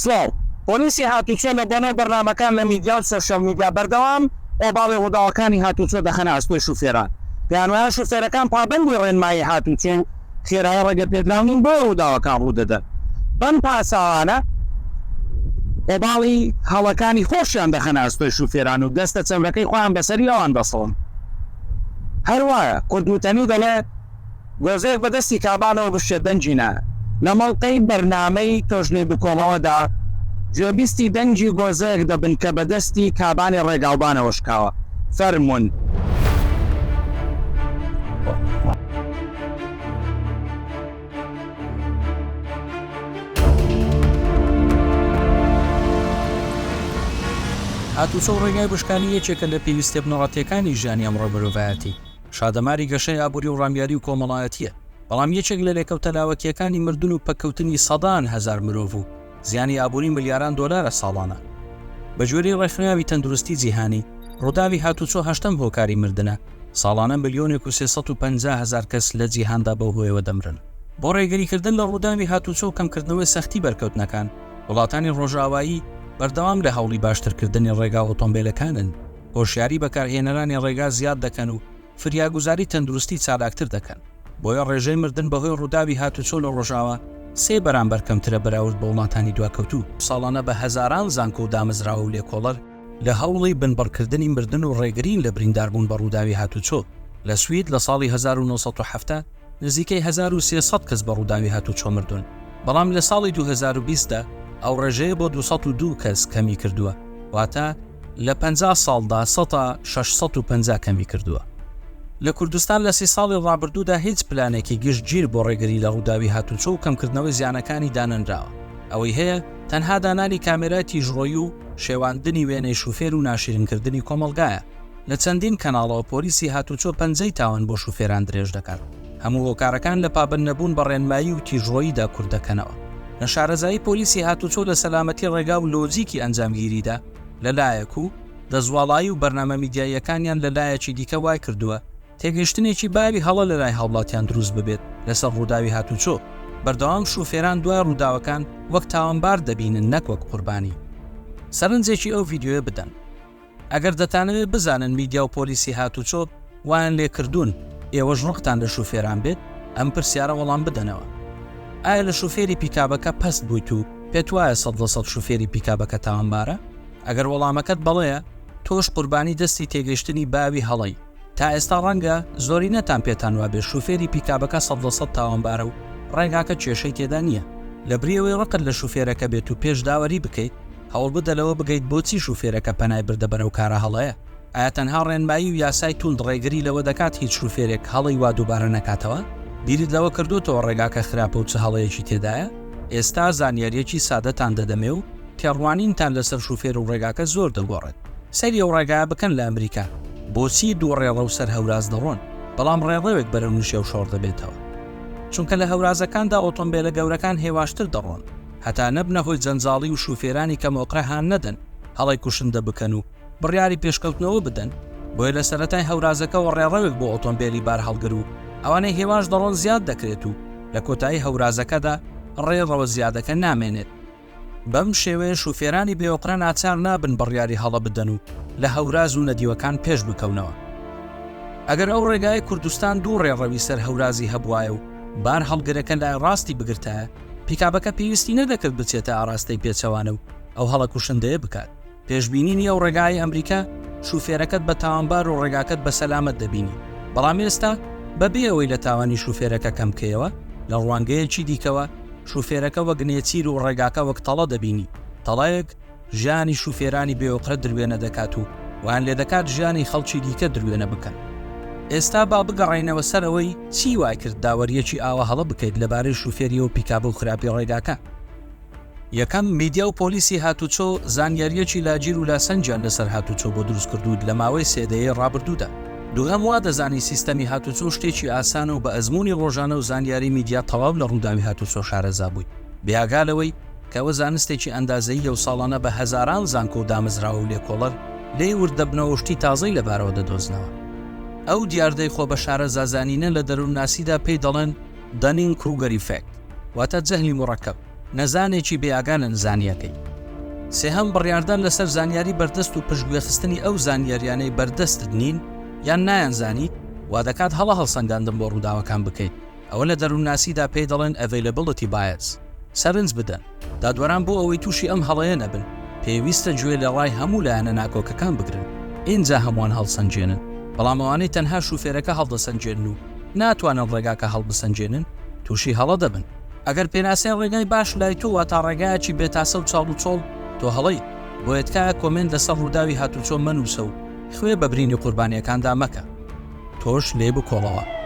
سڵاو پۆلیسی هاتوچۆ لە بۆنەوە بەرنامەکان لە میدیا و سۆشیال میدیا بەردەوام ئۆباڵی ڕووداوەکانی هاتوچۆ دەخەنە ئەستۆی شوفێران پێیان وایە شوفێرەکان پابەند بووی ڕێنمایی هاتوچۆ خێرایی ڕێگە پێدراون بۆ ڕووداوەکان ڕوودەدەن بەم پاساوانە ئۆباڵی هەڵەکانی خۆشیان دەخەنە ئەستۆی شوفێران و دەستە چەمرەکەی خۆیان بەسەری ئەوان دەسڵن هەروایە کوردوتەنی دەڵێت گۆزەیەک بەدەستی کابانەوە بشێ دەنجینە لە مەڵقەی بەرنامەی تۆژنێ بکۆمەوەدا گوێبیستی دەنجی گۆزەیەک دەبن کە بەدەستی کابانی ڕێگاڵبانەوە شکاوە فەرمون هاتوچۆ ڕێگای بشکانی یەکێکە لە پێویستە بنەڕەتیەکانی ژیانی ئەمڕۆ مرۆڤایەتی شادەماری گەشەی ئابووری و ڕامیاری و کۆمەڵایەتیە بەڵام یەکێک لە لێکەوتە لاوەکیەکانی مردن و پەکەوتنی سەدان هەزار مرۆڤ و زیانی ئابووری ملیاران دۆلارە ساڵانە بە جۆری ڕێکخراوی تەندروستی جیهانی ڕووداوی هاتوچۆ هەشتم هۆکاری مردنە ساڵانە ملیۆنێک و 350,000 کەس لە جیهاندا بەو هۆیەوە دەمرن بۆ ڕێگەریکردن لە ڕووداوی هاتوچۆ و کەمکردنەوەی سەختی بەرکەوتنەکان وڵاتانی ڕۆژاوایی بەردەوام لە هەوڵی باشترکردنی ڕێگا ئۆتۆمبیلەکانن هۆشیاری بەکارهێنەرانی ڕێگا زیاد دەکەن و فریاگوزاری تەندروستی چالاکتر دەکەن بۆیە ڕێژەی مردن بەهۆی ڕووداوی هاتوچۆ لە ڕۆژاوە 3 بەرامبەر کەمترە بەراورد بە وڵاتانی دواکەوتوو ساڵانە بە هەزاران زانکۆ و دامەزراوە و لێکۆڵەر لە هەوڵی بنبڕکردنی مردن و ڕێگرین لە برینداربوون بە ڕووداوی هاتوچۆ لە سوید لە ساڵی 1970 نزیکەی 1300 کەس بە ڕووداوی هاتوچۆ مردون بەڵام لە ساڵی 2020دا ئەو ڕێژەیە بۆ 202 کەس کەمی کردووە واتە لە 50 ساڵدا 650 کەمی کردووە لە کوردستان لە 30 ساڵی ڕابردوودا هیچ پلانێکی گشتگیر بۆ ڕێگری لە ڕووداوی هاتوچۆ و کەمکردنەوەی زیانەکانی دانەنراوە ئەوەی هەیە تەنها دانانی کامێرای تیژڕۆیی و شێواندنی وێنەی شوفێر و ناشرینکردنی کۆمەڵگایە لە چەندین کەناڵەوە پۆلیسی هاتوچۆ پەنجەی تاوان بۆ شوفێران درێژ دەکات هەموو هۆکارەکان لە پابند نەبوون بە ڕێنمایی و تیژڕۆییدا کوور دەکەنەوە لە شارەزایی پۆلیسی هاتوچۆ لە سەلامەتی ڕێگا و لۆجیکی ئەنجامگیریدا لەلایەک و دەزواڵایی و بەرنامە میدیاییەکانیان لەلایەکی دیکە وای کردووە تێگەشتنێکی باوی هەڵە لە لای هاوڵاتیان دروست ببێت لەسەر ڕووداوی هاتوچۆ بەردەوام شوفێران دوای ڕووداوەکان وەک تاوانبار دەبینن نەک وەک قوربانی سەرنجێکی ئەو ڤیدیۆیە بدەن ئەگەر دەتانەوێت بزانن میدیا و پۆلیسی هاتوچۆ وایان لێکردوون ئێوەش ڕقتان لە شوفێران بێت ئەم پرسیارە وەڵام بدەنەوە ئایا لە شوفێری پیکابەکە پەست بوویت و پێت وایە 100% شوفێری پیکابەکە تاوانبارە ئەگەر وەڵامەکەت بەڵێیە تۆش قوربانی دەستی تێگەشتنی باوی هەڵەی تا ئێستا ڕەنگە زۆری نەتان پێتان وابێ شوفێری پیکابەکە 100% تاوانبارە و ڕێگاکە کێشەی تێدا نییە لە بریەوەی ڕقت لە شوفێرەکە بێت و پێش داوەری بکەیت هەوڵ بدەلەوە بگەیت بۆچی شوفێرەکە پەنای بردە بەرەو کارە هەڵەیە ئایا تەنها ڕێنمایی و یاسای توند ڕێگری لەوە دەکات هیچ شوفێرێک هەڵی وا دووبارە نەکاتەوە بیرت لەوە کردوتەوە ڕێگاکە خراپە و چ هەڵەیەکی تێدایە ئێستا زانیاریەکی سادەتان دەدەمێ و تێڕوانینتان لەسەر شوفێر و ڕێگاکە زۆر دەگۆڕێت سەری ئەو ڕێگایە بکەن لە ئەمریکا بۆچی دوو ڕێڕە و سەر هەوراز دەڕۆن بەڵام ڕێڕەوێک بەرەو نوشێ و شۆڕ دەبێتەوە چونکە لە هەورازەکاندا ئۆتۆمبیلە گەورەکان هێواشتر دەڕۆن هەتا نەبنە هۆی جەنجاڵی و شوفێرانی کەمۆقرە هان نەدەن هەڵی کوشندە بکەن و بڕیاری پێشکەوتنەوە بدەن بۆیە لە سەرەتای هەورازەکەەوە ڕێڕەوێک بۆ ئۆتۆمبیلی بار هەڵگر و ئەوانەی هێواش دەڕۆن زیاد دەکرێت و لە کۆتایی هەورازەکەدا ڕێڕەوە زیادەکە نامێنێت بەم شێوەیە شوفێرانی بێوەقرە ناچار نابن بڕیاری هەڵە بدەن و لە هەوراز و نەدیوەکان پێش بکەونەوە ئەگەر ئەو ڕێگای کوردستان دوو ڕێڕەوی سەر هەورازی هەبوایە و بار هەڵگرەکە لای ڕاستی بگرتایە پیکابەکە پێویستی نەدەکرد بچێتە ئاراستەی پێچەوانە و ئەو هەڵە کوشندەیە بکات پێشبینینی ئەو ڕێگای ئەمریکا شوفێرەکەت بە تاوانبار و ڕێگاکەت بە سەلامەت دەبینی بەڵام ئێستا بەبێ ئەوەی لە تاوانی شوفێرەکە کەمکەوە لە ڕوانگەیەکی دیکەوە شوفێرەکە وەک نێچیر و ڕێگاکە وەک تەڵە دەبینی تەڵەیەک ژیانی شوفێرانی بێوەقرە دروێنە دەکات و وان لێ دەکات ژیانی خەڵکی دیکە دروێنە بکەن ئێستا با بگەڕێنەوە سەرەوەی چی وای کرد داوەریەکی ئاوە هەڵە بکەیت لەبارەی شوفێری و پیکابە و خراپی ڕێگاکە یەکەم میدیا و پۆلیسی هاتوچۆ زانیاریەکی لاگیر و لاسەنجیان لەسەر هاتوچۆ بۆ دروست کردوود لە ماوەی سێدەیە ڕابردوودا دووهەم وا دەزانی سیستەمی هاتوچۆ شتێکی ئاسانە و بە ئەزمموی ڕۆژانە و زانیاری میدیا تەواو لە ڕووداوی هاتوچۆ شارەزا بووی بێگالەوەی کەوە زانستێکی ئەندازەیی و ساڵانە بە هەزاران زانکۆ و دامەزراوە و لێکۆڵەر لێی وردەبنەوە شتی تازەی لەبارەوە دەدۆزنەوە ئەو دیاردەی خۆ بە شارە زازانینە لە دەروون ناسیدا پێی دەڵێن دەنین کروگەر ئیفێکت واتە جەهلی مڕەکەب نەزانێکی بێئاگانە نزانیەکەی. سێهەم بڕیاردان لەسەر زانیاری بەردەست و پشتگوێخستنی ئەو زانیاریانەی بەردەستت نین یان نایانزانی وا دەکات هەڵە هەڵسەنگاندن بۆ ڕووداوەکان بکەیت. ئەوە لە دەروونناسیدا پێی دەڵێن availability bias. سەرنج بدەن دادوەران بۆ ئەوەی تووشی ئەم هەڵەیە نەبن پێویستە گوێ لە ڕای هەموو لایەنە ناکۆکەکان بگرن. ئینجا هەمووان هەڵسەنجێنن، بەڵام ئەوانەی تەنها شوفێرەکە هەڵدەسەنجێنن و ناتوانن ڕێگاکە هەڵبسەنجێنن تووشی هەڵە دەبن. ئەگەر پێناسیان ڕێگای باش لای تۆ وا تا ڕێگایەکی بێتاسە و چاڵ و چۆڵ تۆ هەڵەیت بۆیە تکایە کۆمنت لەسەر ڕووداوی هاتوچۆ مەنووسە و خوێ بە برینی قوربانیەکاندا مەکە. تۆش لێ بکۆڵەوە.